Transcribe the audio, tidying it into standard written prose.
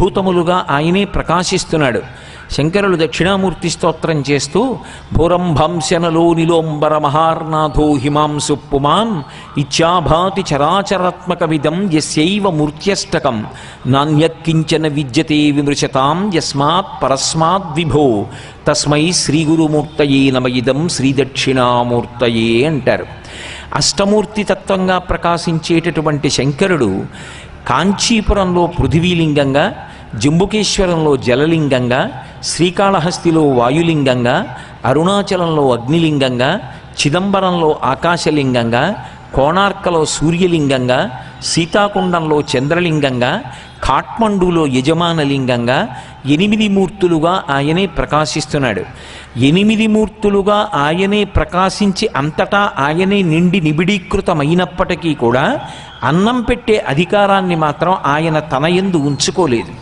భూతములుగా ఆయనే ప్రకాశిస్తున్నాడు. శంకరులు దక్షిణామూర్తి స్తోత్రం చేస్తూ భూరంభంశనలో నిలోంబర మహార్నాథో హిమాంసు పుమాన్ ఇచ్చాభాతి చరాచరాత్మకమిదం యస్యైవ మూర్త్యష్టకం నాణ్యక్కించన విద్యతే విమృశతాం యస్మాత్ పరస్మాద్ విభో తస్మై శ్రీగురుమూర్తయే నమయిదం శ్రీదక్షిణామూర్తయే అంటారు. అష్టమూర్తి తత్వంగా ప్రకాశించేటటువంటి శంకరుడు కాంచీపురంలో పృథివీలింగంగా, జంబుకేశ్వరంలో జలలింగంగా, శ్రీకాళహస్తిలో వాయులింగంగా, అరుణాచలంలో అగ్నిలింగంగా, చిదంబరంలో ఆకాశలింగంగా, కోణార్కలో సూర్యలింగంగా, సీతాకుండంలో చంద్రలింగంగా, ఖాట్మండులో యజమానలింగంగా 8 మూర్తులుగా ఆయనే ప్రకాశిస్తున్నాడు. 8 మూర్తులుగా ఆయనే ప్రకాశించి అంతటా ఆయనే నిండి నిబిడీకృతమైనప్పటికీ కూడా అన్నం పెట్టే అధికారాన్ని మాత్రం ఆయన తన యందు ఉంచుకోలేదు.